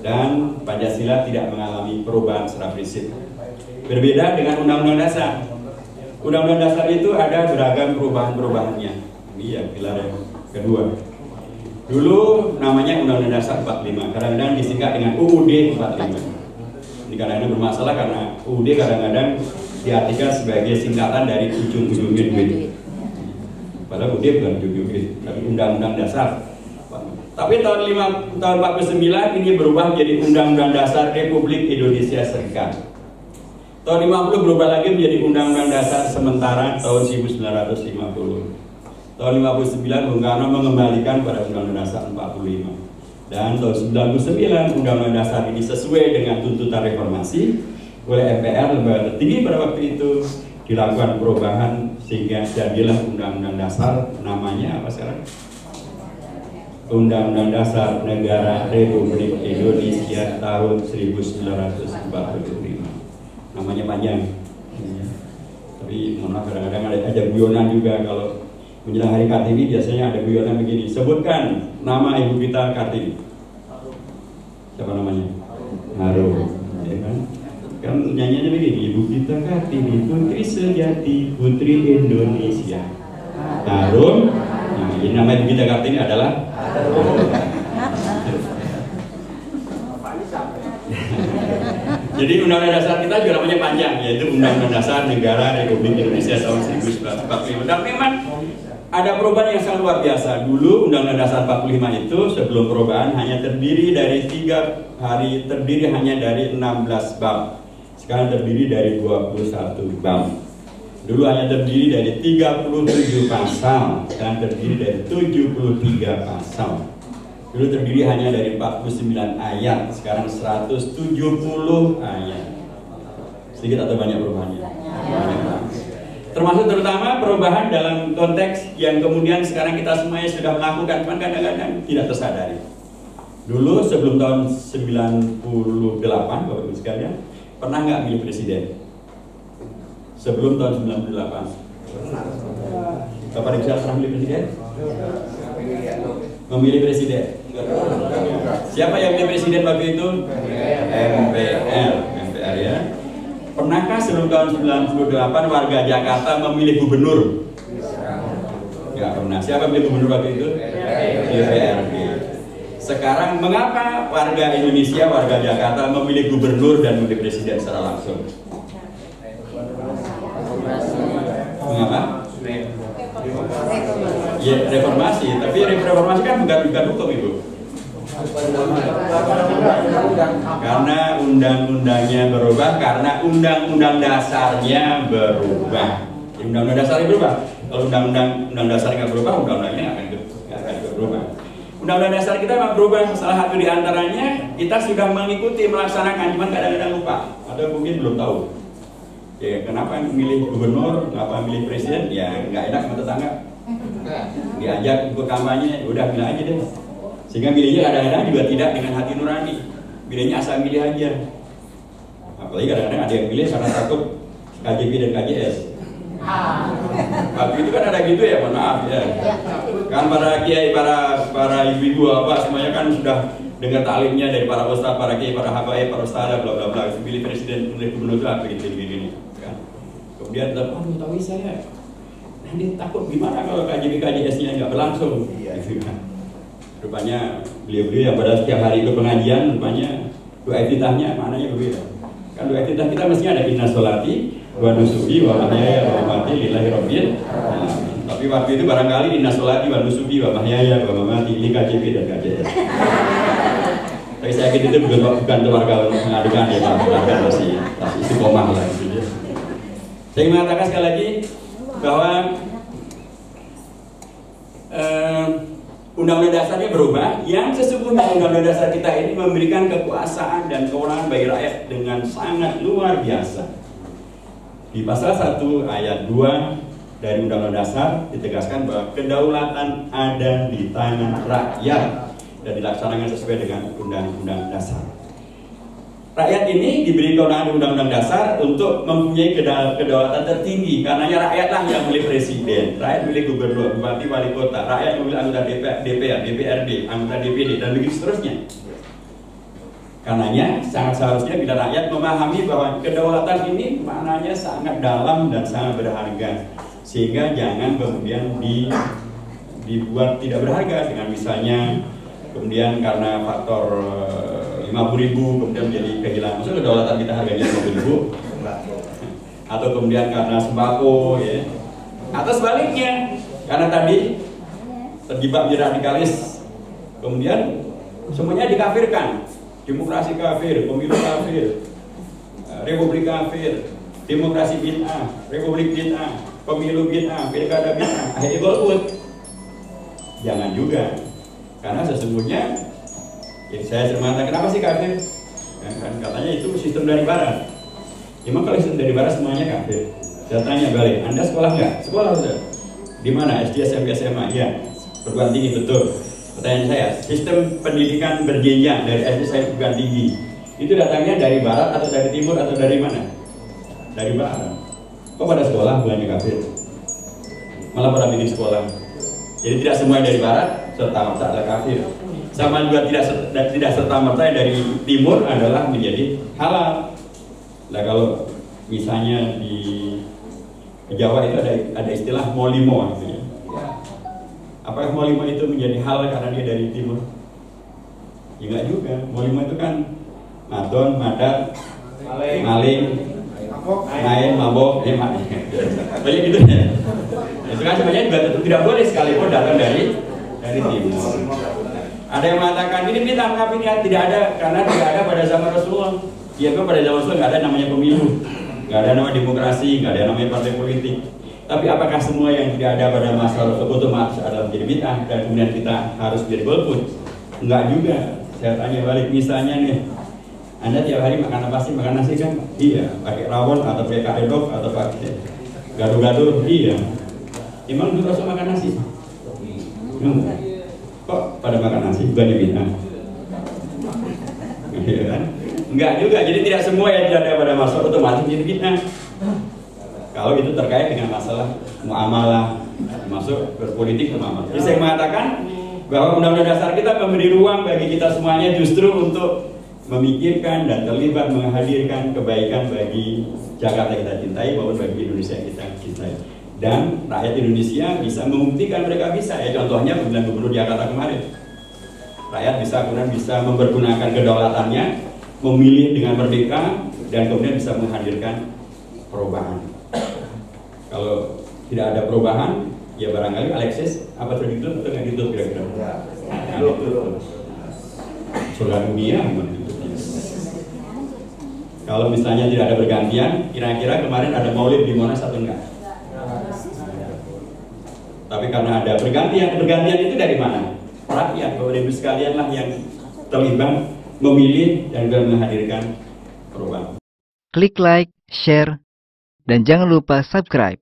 dan Pancasila tidak mengalami perubahan secara prinsip. Berbeda dengan Undang-Undang Dasar. Undang-Undang Dasar itu ada beragam perubahan-perubahannya. Ini ya pilar yang kedua. Dulu namanya Undang-Undang Dasar 45, kadang-kadang disingkat dengan UUD 45. Ini kadang-kadang bermasalah karena UUD kadang-kadang diartikan sebagai singkatan dari ujung-ujungnya duit. Padahal UUD bukan ujung duit, tapi Undang-Undang Dasar. Tapi tahun 49 ini berubah menjadi Undang-Undang Dasar Republik Indonesia Serikat. Tahun 50 berubah lagi menjadi Undang-Undang Dasar sementara tahun 1950. Tahun 59 Bung Karno mengembalikan pada Undang-Undang Dasar 45. Dan tahun 99 Undang-Undang Dasar ini sesuai dengan tuntutan reformasi oleh MPR, lembaga tertinggi pada waktu itu, dilakukan perubahan sehingga jadilah Undang-Undang Dasar, namanya apa sekarang? Undang-Undang Dasar Negara Republik Indonesia tahun 1945. Namanya panjang. Tapi mohon maaf, kadang-kadang ada guyonan juga kalau menjelang Hari Kartini biasanya ada guyonan begini. Sebutkan nama ibu kita Kartini. Siapa namanya? Harum. Ya kan? Kan nyanyiannya begini, ibu kita Kartini, putri sejati, putri Indonesia. Harum. Nah, ini nama ibu kita Kartini adalah Jadi Undang-Undang Dasar kita juga namanya panjang, yaitu Undang-Undang Dasar Negara Republik Indonesia tahun 1945. Dan memang ada perubahan yang sangat luar biasa. Dulu Undang-Undang Dasar 45 itu sebelum perubahan hanya terdiri dari 16 bab. Sekarang terdiri dari 21 bab. Dulu hanya terdiri dari 37 pasal, sekarang terdiri dari 73 pasal. Dulu terdiri hanya dari 49 ayat, sekarang 170 ayat. Sedikit atau banyak perubahannya? Banyak. Termasuk terutama perubahan dalam konteks yang kemudian sekarang kita semuanya sudah melakukan, cuman kadang-kadang tidak tersadari. Dulu sebelum tahun 98, Bapak Ibu sekalian, pernah nggak milih presiden? Sebelum tahun 98. Bapak Ibu pernah milih presiden? Memilih presiden. Siapa yang milih presiden waktu itu? MPR ya. Pernahkah sebelum tahun 98 warga Jakarta memilih gubernur? Enggak pernah. Siapa memilih gubernur waktu itu? DPRD. Sekarang mengapa warga Indonesia, warga Jakarta memilih gubernur dan memilih presiden secara langsung? Mengapa? Ya reformasi, tapi reformasi kan bukan hukum Ibu. Karena undang-undangnya berubah, karena undang-undang dasarnya berubah. Undang-undang dasarnya berubah. Kalau undang-undang dasar nggak berubah, undang-undangnya nggak akan berubah. Undang-undang dasar kita nggak berubah. Salah satu di antaranya kita sudah mengikuti, melaksanakan, cuman kadang-kadang lupa atau mungkin belum tahu. Ya, kenapa milih gubernur, kenapa milih presiden? Ya nggak enak sama tetangga. Diajak ikut kampanye, udah bilang aja deh. Sehingga milihnya kadang-kadang juga tidak dengan hati nurani. Milihnya asal milih aja. Apalagi kadang-kadang ada yang milih karena takut KJP dan KJS. Waktu itu kan ada gitu ya, mohon maaf ya. Kan para kiai, para ibu-ibu apa semuanya kan sudah dengar taklimnya dari para ustaz, para kiai, para habaib, para ustaz, bla bla bla. Pilih presiden, pilih gubernur itu apa ini. Kemudian aduh tahu saya. Nanti takut gimana kalau KJP KJS-nya nggak berlangsung. Gitu kan. Rupanya beliau-beliau yang pada setiap hari itu pengajian, rupanya doa iftitahnya maknanya berbeda. Kan doa iftitah kita mestinya ada inna sholati wa nusuki wa mahyaya wa mamati lillahi rabbil alamin. Tapi waktu itu barangkali inna sholati wa nusuki wa mahyaya wa mamati li KJP dan KJS. Tapi saya yakin itu bukan keluarga mengadukan ya Pak, keluarga masih istiqomah lah gitu. Saya ingin mengatakan sekali lagi bahwa Undang-Undang Dasarnya berubah, yang sesungguhnya Undang-Undang Dasar kita ini memberikan kekuasaan dan kewenangan bagi rakyat dengan sangat luar biasa. Di pasal 1 ayat 2 dari Undang-Undang Dasar ditegaskan bahwa kedaulatan ada di tangan rakyat dan dilaksanakan sesuai dengan Undang-Undang Dasar. Rakyat ini diberi kewenangan di Undang-Undang Dasar untuk mempunyai kedaulatan tertinggi, karenanya rakyatlah yang memilih presiden, rakyat memilih gubernur, bupati, wali kota, rakyat memilih anggota DPR, DPRD, anggota DPD, dan begitu seterusnya. Karenanya sangat seharusnya bila rakyat memahami bahwa kedaulatan ini maknanya sangat dalam dan sangat berharga, sehingga jangan kemudian dibuat tidak berharga dengan misalnya kemudian karena faktor 50.000 kemudian menjadi kehilangan. Maksudnya kedaulatan kita harganya 50.000, atau kemudian karena sembako ya, atau sebaliknya karena tadi terjebak di radikalis kemudian semuanya dikafirkan. Demokrasi kafir, pemilu kafir, republik kafir, demokrasi bid'ah, republik bid'ah, pemilu bid'ah, pilkada bid'ah, akhirnya golput. Jangan juga, karena sesungguhnya yang saya cermatan, kenapa sih kafir? Ya, kan katanya itu sistem dari barat. Emang kalau sistem dari barat semuanya kafir? Saya tanya balik, Anda sekolah nggak? Sekolah sudah. Di mana? SD, SMP, SMA? Ya. Perguruan tinggi, betul. Pertanyaan saya, sistem pendidikan berjenjang dari SD sampai perguruan tinggi itu datangnya dari barat atau dari timur atau dari mana? Dari barat. Kok pada sekolah bukannya kafir? Malah pada bikin sekolah. Jadi tidak semua dari barat serta merta adalah kafir. Sama juga tidak serta merta dari timur adalah menjadi halal. Nah kalau misalnya di Jawa itu ada istilah molimo gitu ya. Apakah molimo itu menjadi halal karena dia dari timur? Ya enggak juga. Molimo itu kan madon, madat, maling, main, mabok, banyak gitu ya. Itu kan sebenarnya juga tentu tidak boleh sekalipun datang dari timur. Ada yang mengatakan ini tangkap ini tidak ada karena tidak ada pada zaman Rasulullah. Ya kan pada zaman Rasulullah nggak ada namanya pemilu, nggak ada nama demokrasi, nggak ada namanya partai politik. Tapi apakah semua yang tidak ada pada masa Rasulullah otomatis adalah menjadi bid'ah dan kemudian kita harus menjadi golput? Enggak juga. Saya tanya balik, misalnya nih, Anda tiap hari makan apa sih? Makan nasi kan? Iya. Pakai rawon atau pakai karedok atau pakai gado-gado? Iya. Emang dulu Rasul makan nasi? Enggak. Kok pada makan nasi? Bukan bid'ah. Iya kan? Enggak juga. Jadi tidak semua yang tidak ada pada masa otomatis menjadi bid'ah. Kalau itu terkait dengan masalah muamalah, masuk berpolitik muamalah. Jadi saya mengatakan bahwa Undang-Undang Dasar kita memberi ruang bagi kita semuanya justru untuk memikirkan dan terlibat menghadirkan kebaikan bagi Jakarta kita cintai maupun bagi Indonesia kita cintai. Dan rakyat Indonesia bisa membuktikan mereka bisa. Ya contohnya pemilihan gubernur Jakarta kemarin. Rakyat kemudian bisa mempergunakan kedaulatannya, memilih dengan merdeka dan kemudian bisa menghadirkan perubahan. Kalau tidak ada perubahan, ya barangkali Alexis apa tertutup atau nggak ditutup kira-kira? Ya, ditutup. Surga dunia gitu. Kalau misalnya tidak ada pergantian, kira-kira kemarin ada maulid di Monas atau enggak? Tapi karena ada pergantian itu dari mana? Rakyat, Bapak Ibu sekalian lah yang terlibat memilih dan juga menghadirkan perubahan. Klik like, share, dan jangan lupa subscribe.